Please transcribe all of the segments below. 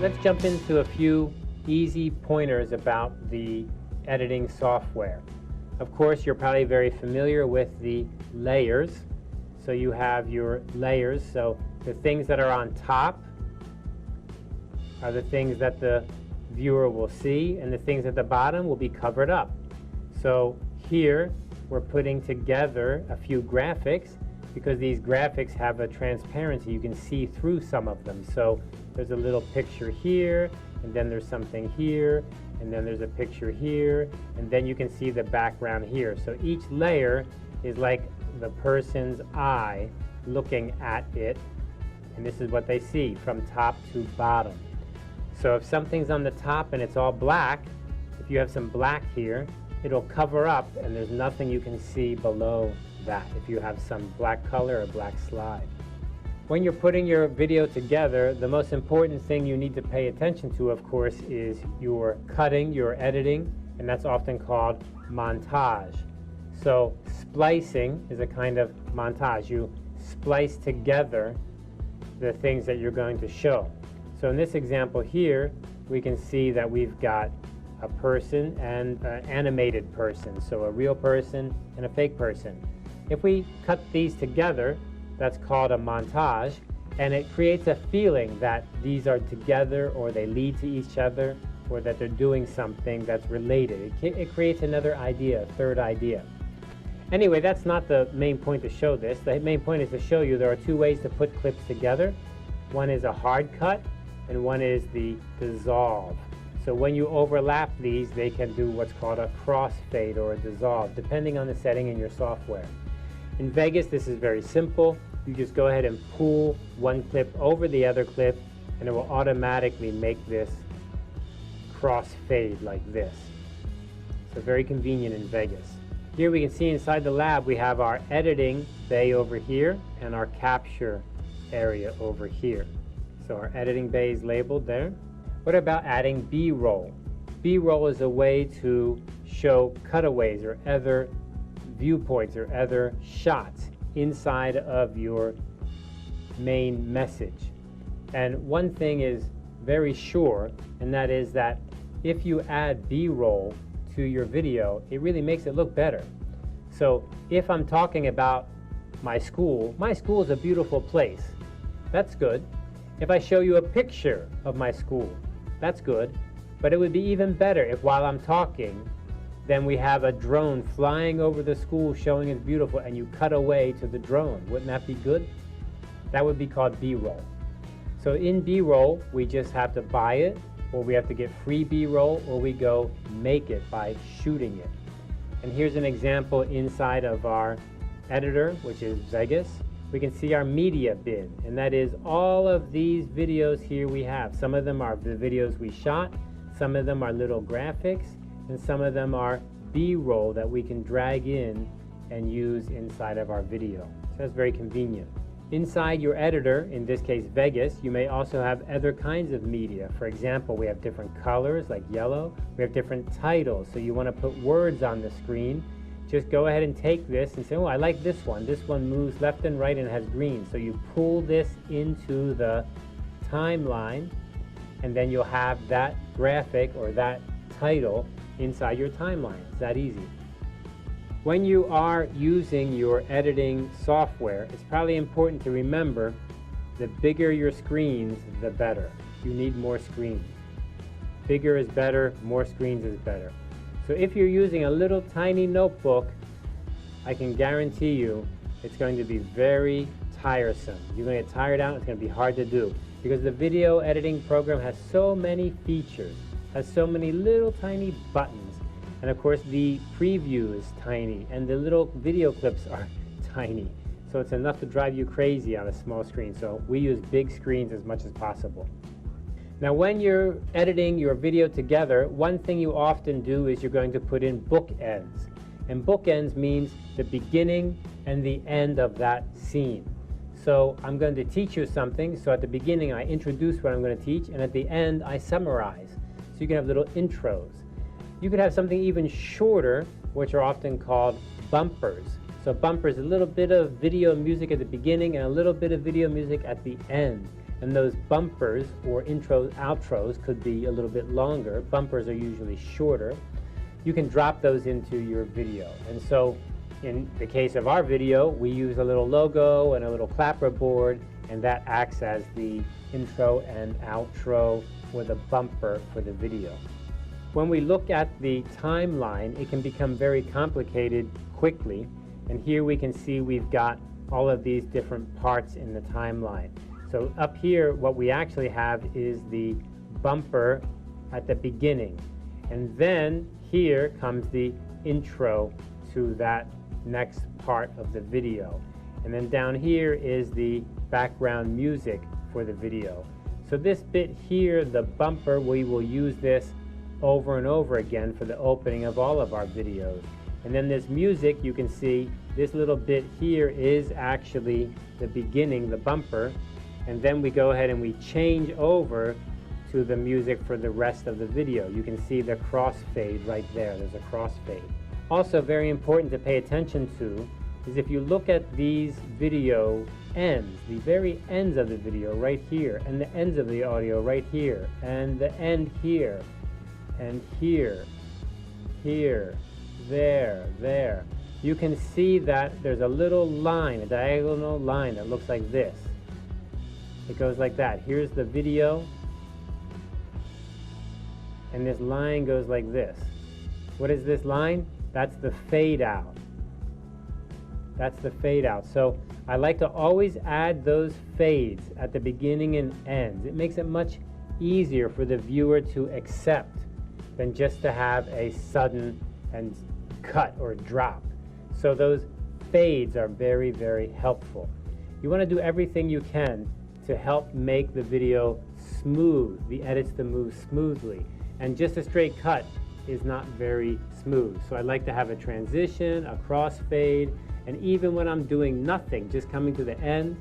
let's jump into a few easy pointers about the editing software. Of course, you're probably very familiar with the layers. So you have your layers. So the things that are on top are the things that the viewer will see, and the things at the bottom will be covered up. So here we're putting together a few graphics because these graphics have a transparency. You can see through some of them. So there's a little picture here, and then there's something here, and then there's a picture here, and then you can see the background here. So each layer is like the person's eye looking at it, and this is what they see from top to bottom. So if something's on the top and it's all black, if you have some black here, it'll cover up and there's nothing you can see below that if you have some black color or black slide. When you're putting your video together, the most important thing you need to pay attention to, of course, is your cutting, your editing, and that's often called montage. So splicing is a kind of montage. You splice together the things that you're going to show. So in this example here, we can see that we've got a person and an animated person, so a real person and a fake person. If we cut these together, that's called a montage, and it creates a feeling that these are together or they lead to each other or that they're doing something that's related. It creates another idea, a third idea. Anyway, that's not the main point to show this. The main point is to show you there are two ways to put clips together. One is a hard cut and one is the dissolve. So when you overlap these, they can do what's called a crossfade or a dissolve, depending on the setting in your software. In Vegas, this is very simple. You just go ahead and pull one clip over the other clip, and it will automatically make this crossfade like this. So very convenient in Vegas. Here we can see inside the lab we have our editing bay over here and our capture area over here. So our editing bay is labeled there. What about adding B-roll? B-roll is a way to show cutaways or other viewpoints or other shots inside of your main message. And one thing is very sure, and that is that if you add B-roll to your video, it really makes it look better. So if I'm talking about my school is a beautiful place. That's good. If I show you a picture of my school, that's good. But it would be even better if while I'm talking, then we have a drone flying over the school showing it's beautiful and you cut away to the drone. Wouldn't that be good? That would be called B-roll. So in B-roll, we just have to buy it, or we have to get free B-roll, or we go make it by shooting it. And here's an example inside of our editor, which is Vegas. We can see our media bin, and that is all of these videos here we have. Some of them are the videos we shot, some of them are little graphics, and some of them are B-roll that we can drag in and use inside of our video. So that's very convenient. Inside your editor, in this case Vegas, you may also have other kinds of media. For example, we have different colors like yellow. We have different titles, so you want to put words on the screen. Just go ahead and take this and say, oh, I like this one. This one moves left and right and has green. So you pull this into the timeline, and then you'll have that graphic or that title inside your timeline. It's that easy. When you are using your editing software, it's probably important to remember the bigger your screens, the better. You need more screens. Bigger is better, more screens is better. So if you're using a little tiny notebook, I can guarantee you it's going to be very tiresome. You're going to get tired out, it's going to be hard to do. Because the video editing program has so many features, has so many little tiny buttons. And of course the preview is tiny, and the little video clips are tiny. So it's enough to drive you crazy on a small screen. So we use big screens as much as possible. Now when you're editing your video together, one thing you often do is you're going to put in bookends. And bookends means the beginning and the end of that scene. So I'm going to teach you something, so at the beginning I introduce what I'm going to teach, and at the end I summarize. So you can have little intros. You could have something even shorter, which are often called bumpers. So bumpers, a little bit of video music at the beginning and a little bit of video music at the end. and those bumpers or intros, outros could be a little bit longer. Bumpers are usually shorter. You can drop those into your video. And so in the case of our video, we use a little logo and a little clapper board, and that acts as the intro and outro or the bumper for the video. When we look at the timeline, it can become very complicated quickly. And here we can see we've got all of these different parts in the timeline. So up here, what we actually have is the bumper at the beginning. And then here comes the intro to that next part of the video. And then down here is the background music for the video. So this bit here, the bumper, we will use this over and over again for the opening of all of our videos. And then this music, you can see this little bit here is actually the beginning, the bumper. And then we go ahead and we change over to the music for the rest of the video. You can see the crossfade right there. There's a crossfade. Also very important to pay attention to is if you look at these video ends, the very ends of the video right here, and the ends of the audio right here, and the end here, and here, here, there. You can see that there's a little line, a diagonal line that looks like this. It goes like that. Here's the video, and this line goes like this. What is this line? That's the fade out. That's the fade out. So I like to always add those fades at the beginning and ends. It makes it much easier for the viewer to accept than just to have a sudden and cut or drop. So those fades are very, very helpful. You want to do everything you can to help make the video smooth, the edits to move smoothly. And just a straight cut is not very smooth. So I like to have a transition, a crossfade, and even when I'm doing nothing, just coming to the end,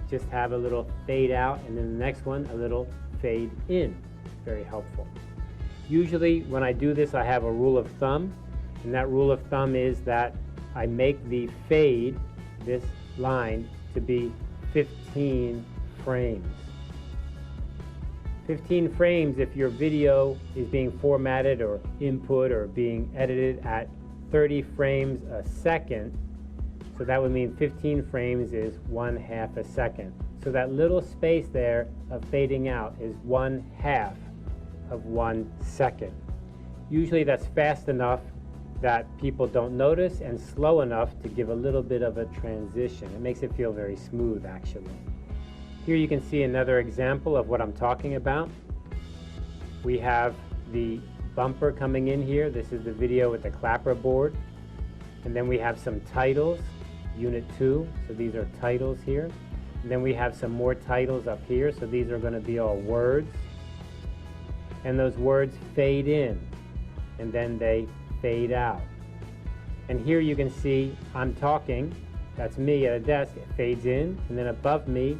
just have a little fade out, and then the next one, a little fade in. Very helpful. Usually when I do this, I have a rule of thumb, and that rule of thumb is that I make the fade, this line, to be 15 frames. 15 frames if your video is being formatted or input or being edited at 30 frames a second. So that would mean 15 frames is 1/2 a second. So that little space there of fading out is 1/2 of 1 second. Usually that's fast enough that people don't notice and slow enough to give a little bit of a transition. It makes it feel very smooth actually. Here you can see another example of what I'm talking about. We have the bumper coming in here. This is the video with the clapper board. And then we have some titles, Unit 2. So these are titles here. And then we have some more titles up here. So these are going to be all words. And those words fade in. And then they fade out. And here you can see I'm talking. That's me at a desk. It fades in. And then above me,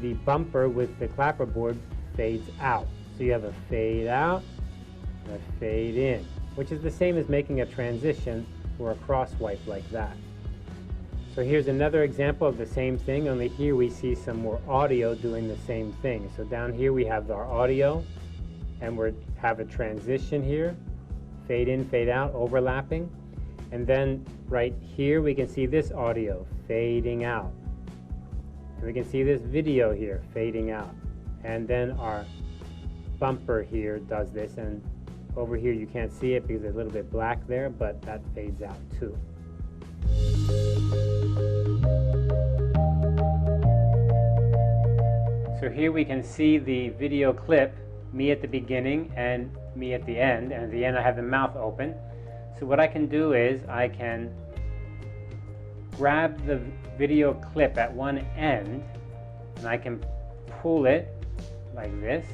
the bumper with the clapper board fades out. So you have a fade out and a fade in, which is the same as making a transition or a cross wipe like that. So here's another example of the same thing, only here we see some more audio doing the same thing. So down here we have our audio, and we have a transition here, fade in, fade out, overlapping. And then right here we can see this audio fading out. And we can see this video here fading out. And then our bumper here does this, and over here you can't see it because there's a little bit black there, but that fades out too. So here we can see the video clip, me at the beginning and me at the end, and at the end I have the mouth open. So what I can do is I can grab the video clip at one end and I can pull it like this.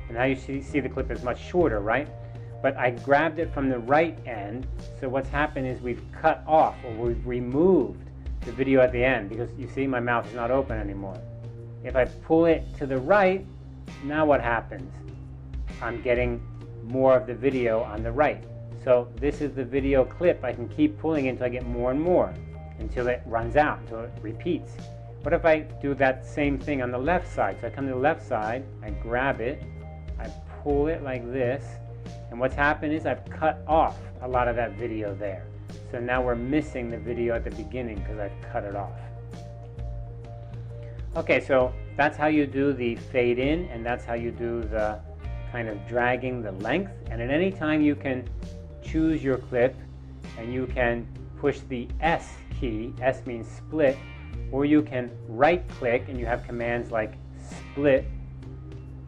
And now you see the clip is much shorter, right? But I grabbed it from the right end, so what's happened is we've cut off, or we've removed the video at the end, because you see my mouth is not open anymore. If I pull it to the right, now what happens? I'm getting more of the video on the right. So this is the video clip. I can keep pulling it until I get more and more, until it runs out, until it repeats. What if I do that same thing on the left side? So I come to the left side, I grab it, I pull it like this, and what's happened is I've cut off a lot of that video there. So now we're missing the video at the beginning because I've cut it off. Okay, so that's how you do the fade in, and that's how you do the kind of dragging the length. And at any time you can choose your clip and you can push the S key, S means split, or you can right click and you have commands like split,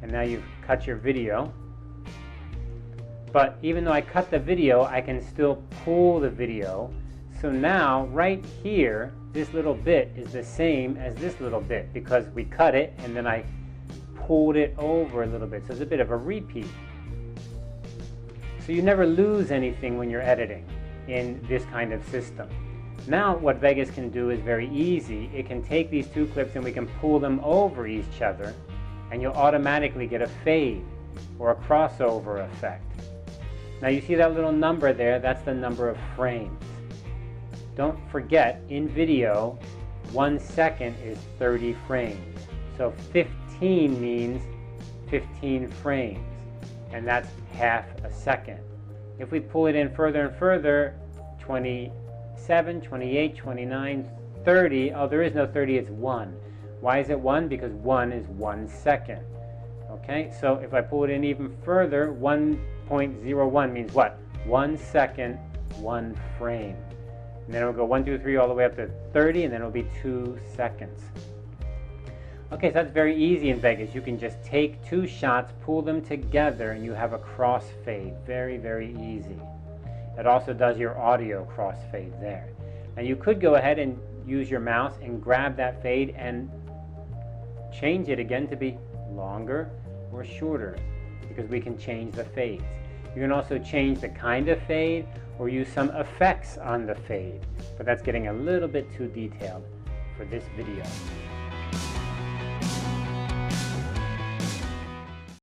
and now you've cut your video. But even though I cut the video, I can still pull the video. So now right here, this little bit is the same as this little bit because we cut it and then I pulled it over a little bit. So it's a bit of a repeat. So you never lose anything when you're editing in this kind of system. Now what Vegas can do is very easy. It can take these two clips and we can pull them over each other, and you'll automatically get a fade or a crossover effect. Now you see that little number there, that's the number of frames. Don't forget, in video, 1 second is 30 frames. So 15 means 15 frames, and that's half a second. If we pull it in further and further, 27, 28, 29, 30, oh, there is no 30, it's 1. Why is it 1? Because 1 is 1 second. Okay, so if I pull it in even further, 1.01 means what? 1 second, 1 frame. And then it'll go 1, 2, 3 all the way up to 30, and then it'll be 2 seconds. Okay, so that's very easy in Vegas. You can just take two shots, pull them together, and you have a crossfade. Very, very easy. It also does your audio crossfade there. Now you could go ahead and use your mouse and grab that fade and change it again to be longer or shorter, because we can change the fades. You can also change the kind of fade or use some effects on the fade, but that's getting a little bit too detailed for this video.